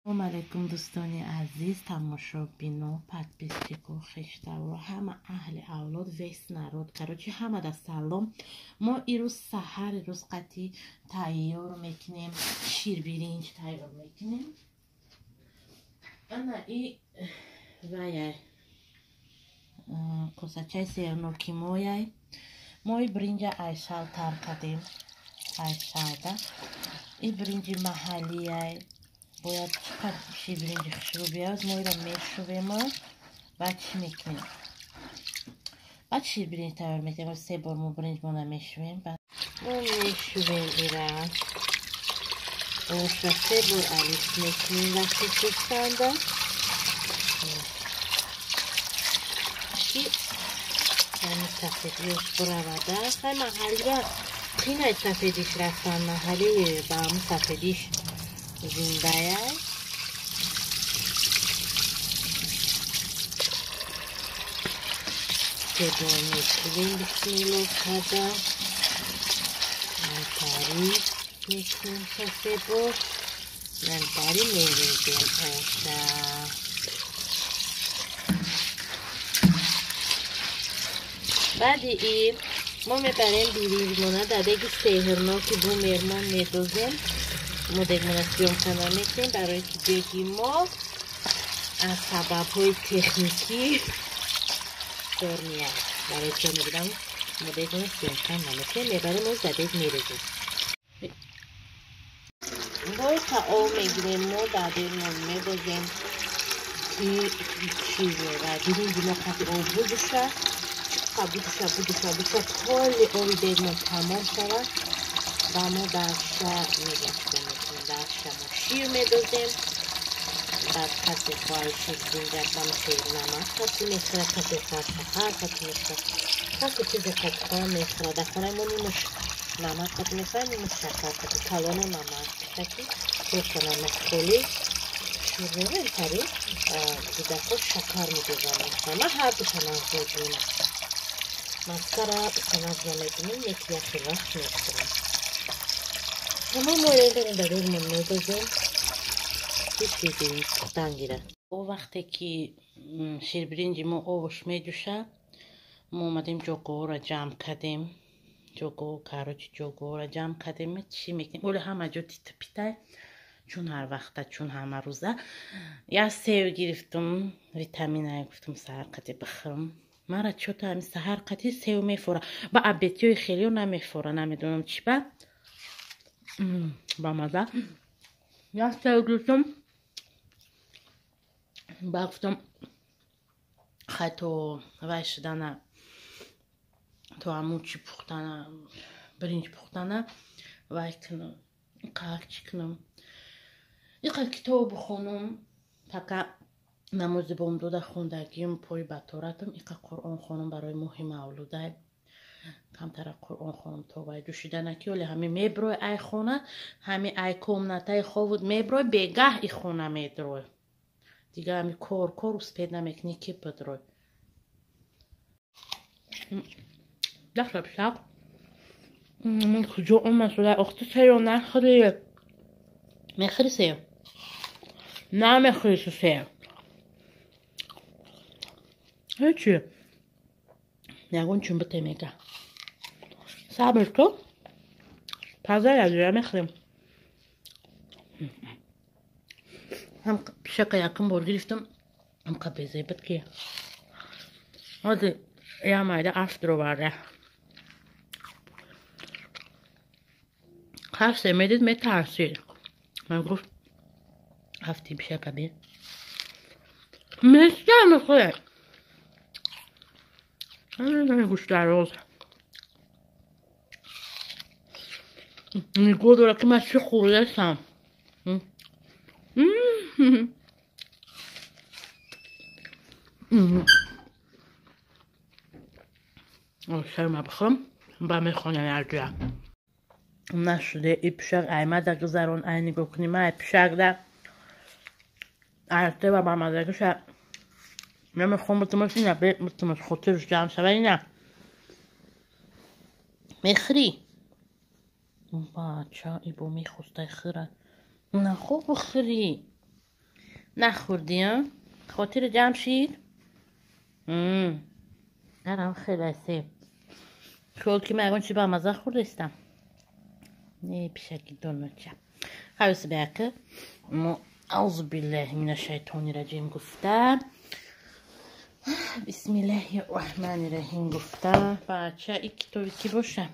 سلام علیکم دوستان عزیز، تماشابینو، подписчику, хештавро, ҳама аҳли авлод, вес народ, короче ҳама да салом. мо ирӯз саҳар ирӯз қати тайёр мекунем, ширбиринҷ тайёр мекунем. ана и ваяй косачаи серноки мояй. мои бринҷа айшал тар кардем, айшалда и бринҷи маҳаллияй. باید چقدر شیرینی خوشبو بیاد. ما ایران میشویم و بعد چی میکنیم؟ بعد شیرینی تیار میکنیم و 3 بار ما برنج ما نمیشویم. بعد ما میشویم ایران و 3 بار علیس میکنیم وقتی شستنده کی همین سفیدیش براوده. خیلی محلی را خیلی سفیدیش رفتن، محلی با همون سفیدیش زنده که میکنیم. بسیار کرده منطقی میکنیم تا 3 بار منطقی میریزیم اوشا. بعد این ما میبریم بیریزمونه در دیگه سهرناکی بو مرمان میدوزیم. ما دگمانسیون کنم میکنیم برای که دیگی ما از سبب های تکنیکی دار میاد. برای که میگم ما دگمانسیون کنم میکنیم میبریم ما زدید میریزیم. باید تا آو میگیریم ما دادیمون میدازیم این چیزه و دیدیم دیما قطع آو بودشه بودشه کلی آوی دیگمان تمام شود و ما درشه میگشتیم. درشه ما شیر میدازیم. بعد کسی خواهی شیر زنجر با شیر نمک کسی میخوره، کسی خواهی شکر کسی میخوره، کسی چیز خواهی میخوره. در خونه ما نیمش نمک کسی میخوره، نیمش شکر کسی کلان نمک کسی روشن نمک خولی شیر میریم تری دیده خود شکر میدازم میخوره. من هر دوشن از میدونم مسکره سنز نمیدونیم یکی یکی وقت میخورم. همه مورد رو داریم میدازیم که شیربرنج پختن گیره. او وقتی که شیربرنج ما آوش میجوشه ما اومدیم جوگو را جمع کردیم. جوگو کاروچ جوگو را جمع کردیم. چی میکنیم؟ اولی همه جو تیت پیتای چون هر وقته چون همه روزه یا سیو گرفتم ویتامینای گفتم سهر قطعی بخورم. مرا چوتا همین سهر قطعی سیو میفوره با ابیتیوی خیلی نمیفوره. نمیدونم چی با مزه یا سیو گرفتم با گفتم خیلی تو وای شدنه تو همون چی پختنه برنج پختنه وای کنم قاک چی کنم یه کتاب بخونم. فقط نماز بامداده خوندگیم پای بطارتم. ایقا قرآن خونم برای مهم اولوده کمتر قرآن خونم تا باید جوشیدنکی ولی همه میبروی ای خونه همه ای کمنتای خوود میبروی بگه ای خونه میدروی دیگه همه کار سپید نمیکنی که بدروی دخل بشق من کجا اون مسئله اختی سیو نخری میخری سیو نه میخری سیو هیچی نگون چون بته میگه صبر کن پازه یادویا میخریم. هم شکا یکم بار گرفتم هم قبیزه بد هادی یا مایده افت رو برده خرسه میدید میترسید. من گفت هفتی بشه قبیل مثل میخوره گوش در روز میگو داره که من چه خوردستم شرمه بخورم با میخونه نرجوه نشده ای پشک ایمه در گذران اینی گکنیم ای پشک در عرصه و با مزرگش نمیخوام بتماش اینه بتماش خودترش جمع شوی نه میخری بچه ای با میخوسته خیره نه خوب بخری نخوردیم؟ خاطر جمشید؟ نرم خلاصه شول که مگون چی با مزه خوردستم نه پیشکی دونوچه خواهیس بیاکه ما اعوذ بالله من الشیطان الرجیم گفته بسم الله الرحمن الرحیم گفته بچه ای کتابی که باشه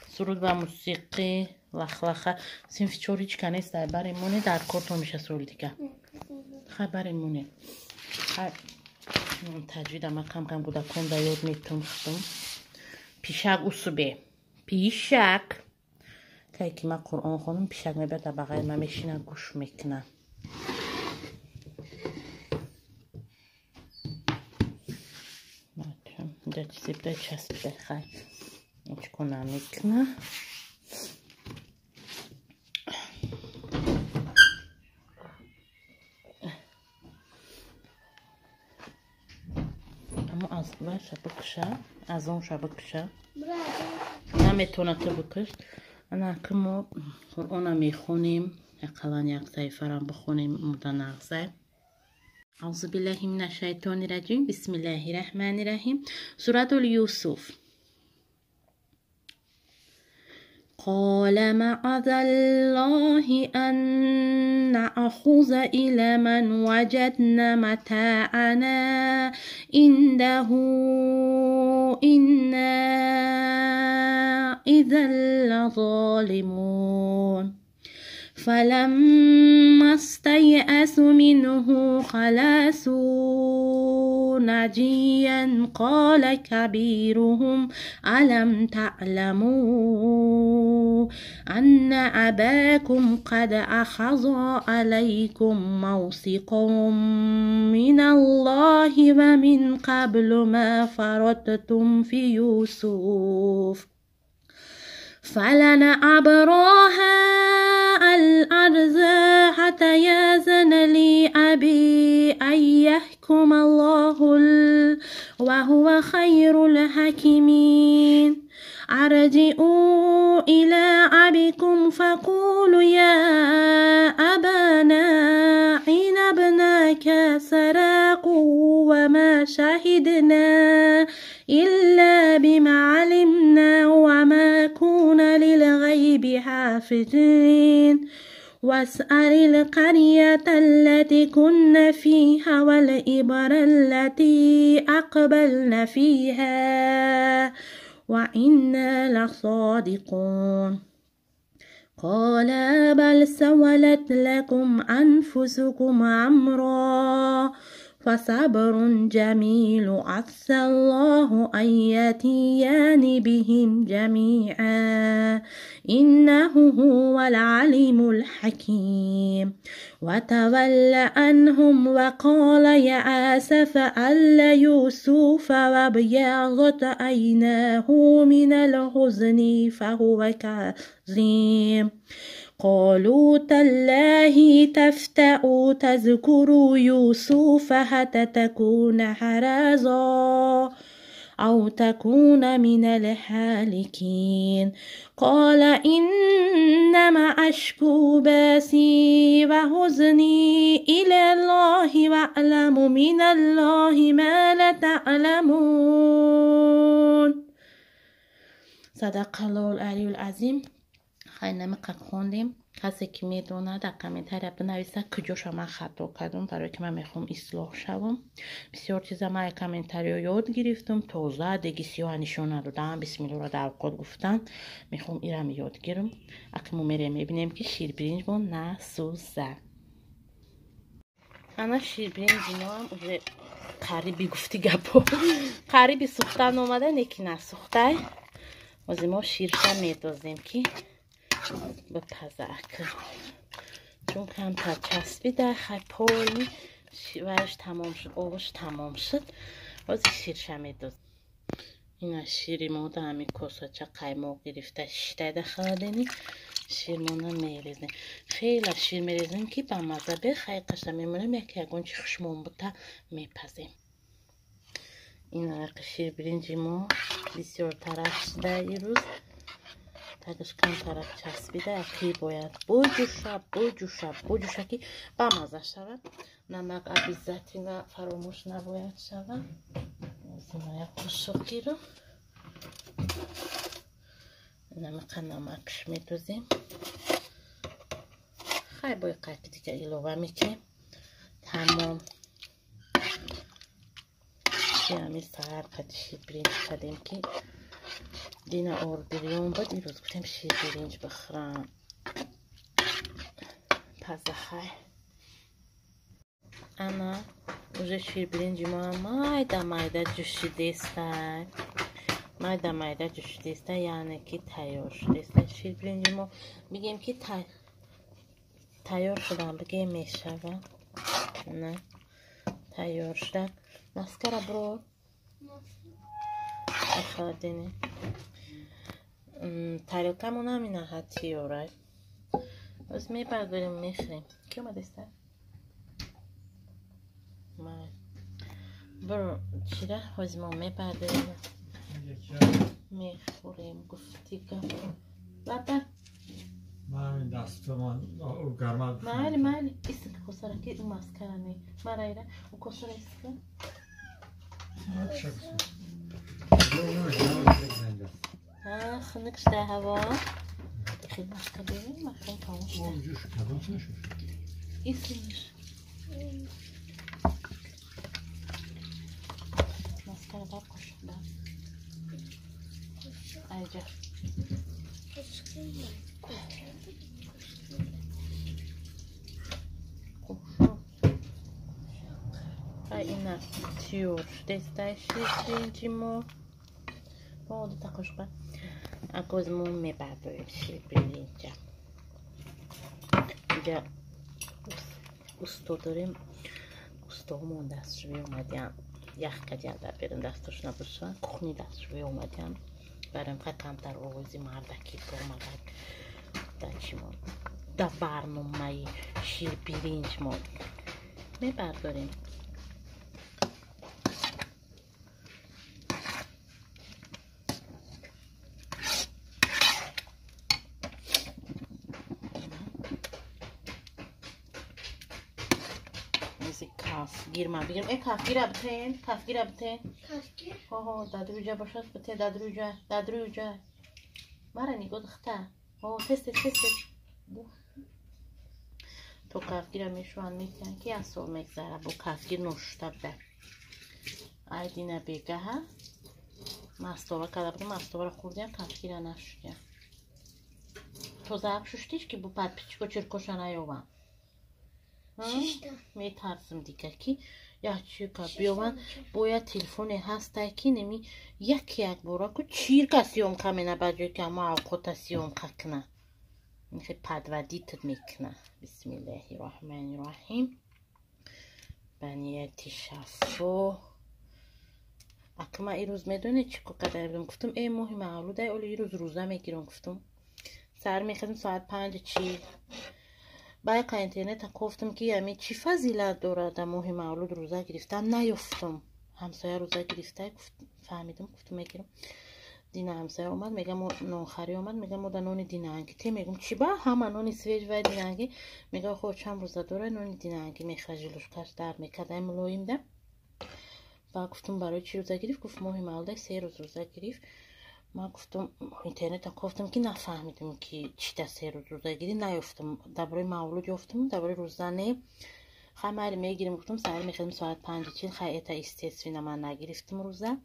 سرود و موسیقی لخلخه سنف چور هیچ کنه است برای مونه در کارتون میشه سرود دیگه خیلی برای مونه تجوید اما کم کم بوده کن دا یاد میتون خودم پیشک اصوبه پیشک که من قرآن خونم پیشک میبرده بغیر من میشینه گوش میکنم در چیزی بده چسبیده خیلی اینچ کنم میکنه اما از باشه بکشه از اون شا بکشه نمیتونه تو بکش انا کمو قرآن میخونیم اقلان یک صحیفه را بخونیم مدن نغزه اعوذ بالله من الشیطان الرجیم بسم الله الرحمن الرحیم سورة یوسف قال معاذ الله أن نأخذ إلى من وجدنا متاعنا عنده إنا إذا لظالمون فلما استيأسوا منه خلصوا نجيا قال كبيرهم ألم تعلموا أن أباكم قد أخذ عليكم موثقا من الله ومن قبل ما فرطتم في يوسف فلن أبرح الأرض حتى يأذن لي أبي أن يحكم الله وهو خير الحاكمين أرجعوا إلى أبيكم فقولوا يا أبانا إن ابناك سرقوا وما شهدنا إلا بما علمنا وما كنا للغيب حافظين واسأل القرية التي كنا فيها والإبر التي أقبلنا فيها وإنا لصادقون قال بل سولت لكم أنفسكم أمرا فصبر جميل عسى الله أن يأتيني بهم جميعا إنه هو العليم الحكيم وتولى عنهم وقال يا آسف على يوسف وابيضت عيناه من الحزن فهو كظيم قالوا تالله تفتأ تذكر يوسف حتى تكون حرزا أو تكون من الهالكين قال إنما أشكو باسي وحزني إلى الله وأعلم من الله ما لا تعلمون صدق الله العلی العظیم. خیلی نمیقدر خوندیم. کسی که میدونه در کامنتر بنویسه کجاش من خطا کردم برای که من میخوام اصلاح شوم. بسیار چیزا من کامنتری رو یاد گرفتم تازه دیگه سیاه نشونه دادم بسم الله را در اوقات گفتن میخوام ایرم یاد گیرم. اکنون میریم میبینیم که شیر برنج با نسوزه. انا شیر برنج اینا هم قریبی گفتی گپا قریبی سوختن اومده نکی نسوخته از ما شیرشم میدازیم که بپزک چون کمتر چسبیده خیلی پایی ورش تمام شد آبش تمام شد از شیرشم میدازیم. این شیری ما در همین کاسه چه قیماق گرفته شیده دخلدنی شیر مانه میریزیم. خیلی شیر میریزیم که به مذبه خیلی قشنگ میمونیم یکی اگون چی خشمون بوده میپزیم. این شیر برنجی ما بسیار طرف شده ای روز تگش کم طرف چسبیده اخی باید بجوشه که بمزه شود. نمک عبیزتی و فراموش نباید شود. زیما یک قاشقی رو نمکش میدوزیم. خیلی باید قطعی دیگه ایلوه میکنیم. تمام همین سهر قطعی شیر برنج کردیم که دینا اوردریون بود. این روز گفتیم شیر برنج بخورم. پس خیلی انا уже شیر برنج ما майда جوشیده است. یعنی که تیار شده است. شیر برنج ما میگیم که تیار شدن بگه میشه نه تیار شده. مسکره برو اخوادینه تریلکمون همینه حتی آره. از میبرداریم میخریم. کی اومده است؟ برو چیره از ما میبرداریم میخوریم. گفتی که بابا من دستمان او گرمال مالی ایست که کسره که اون مسکره نی مرایره او کسره ایست که خنکش ده هوا خیلی مسکره بینیم مکرون کاموش ده ایستش مسکره بر کشم ده ایجا اینا تیور شده شیر برنجیمو با دو تا قاشق اگوزمون میبرداریم شیر برنج. اینجا اوستو داریم. اوستومون دستشوی اومدیم یخ کجل در بیرون دستش نباشن کخنی دستشوی اومدیم بریم که کمتر آوازی مردکی برمدن در چیمون در برنامه شیر برنج ما میبرداریم. کافگیر ما بگیرم. ای کافگیر ابتین کافگیر ها دادروجا باشد بته دادروجا مرا نگاه دخته تست تو کافگیر میشوان میتن که اصول میگذاره با کافگیر نوشته بده ایدینه بگه ها مستوه کده بودم مستوه رو خوردیم کافگیر نشدیم تو زعب ششتیش که بو پد پیچکو چرکوشا نیوان میترسم دیگه که یکی که بیوان باید تلفونی هسته که نمی یک بورا که چیر کسیوم کمینه بجای که ما اوقات سیوم ککنه میخوای پدودیت میکنه. بسم الله الرحمن الرحیم. بنیتی شفو اکما ای روز میدونه چی که قدر بودم گفتم ای مهم اولوده اولی ای روزه میگیرم گفتم سر میخدم ساعت 5 چی باید که اینترنت گفتم که یعنی چی فضیلت داره در ماه مولود روزه گرفتم نیفتم. همسایه روزه گرفته فهمیدم گفتم میگیرم. دینا همسایه اومد میگم نونخری اومد میگم ما در نون دینانگی تی میگم چی با همه نون سویج و دینانگی میگه خود چند روزه داره نون دینانگی میخواه جلوش کش در میکده ملویم ده. با گفتم برای چی روزه گرفت گفت ماه مولود 3 روز روزه گرفت. ما گفتم اینترنت گفتم که نفهمیدم که چی تا 3 روز روزه گیری نیفتم درباره مولود یافتم درباره روزانه خمر میگیریم گفتم سر میخوام ساعت 5 چیل خیلی استثنا من نگرفتم روزه.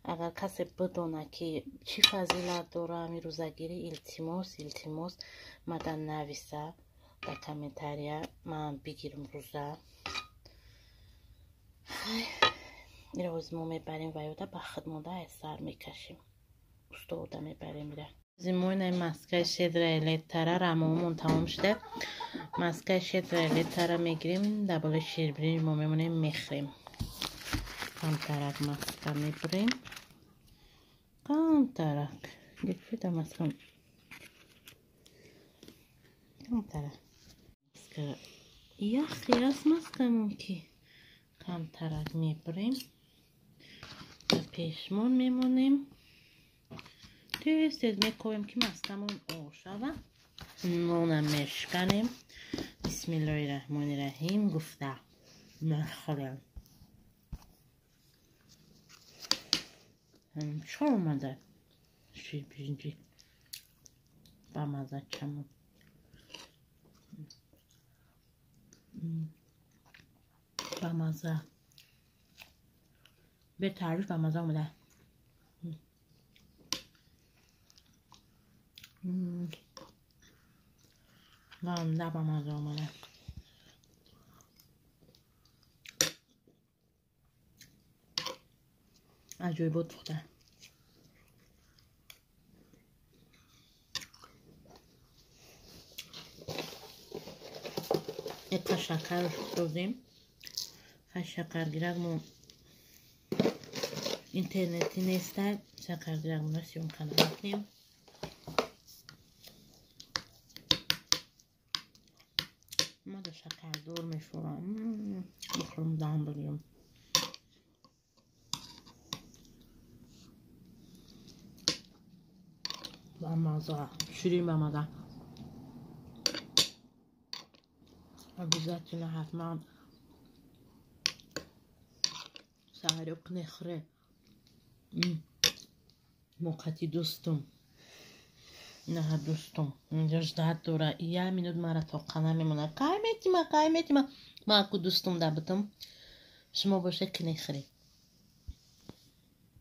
اگر کسی بدونه که چی فضیلت داره می روزه گیری التماس مدن نویسه در کامنتاریا من بگیرم روزه. این روز ما میبریم و یاده به خدمت سر میکشیم استوده میبریم میره. زمین این مسکه شدره تره رمومون تمام شده. مسکه شدره تره میگیریم دبال شیر برنج ما میمونیم میخریم. کم ترک مسکه میبریم کم ترک گفته مسکه کم ترک مسکه یخی از مسکه مونکی کم ترک میبریم و پیشمون میمونیم تست میکنیم که مستمون آشا نونم میشکنیم. بسم الله الرحمن الرحیم گفته میخورم. چرا اومده شیر برنجی با مزه چمون با مزه به تعریف با مزه اومده. نه با مزه اومده. عجیب بود خدا. یک شکر روزیم شکر گیرمون اینترنتی نیسته. شکر گیرمون رسیم کنیم. ما دو شکر دور میشورم بخورم دام بگیم. با مزه شیرین با مزه. عزیزاتنا حتما سعرق نخره موقتی دوستم نه دوستم اینجاش داد دوره یه مینود مرا تا قنه میمونه قایمتی ما ما اکو دوستم دبتم شما باشه که نخره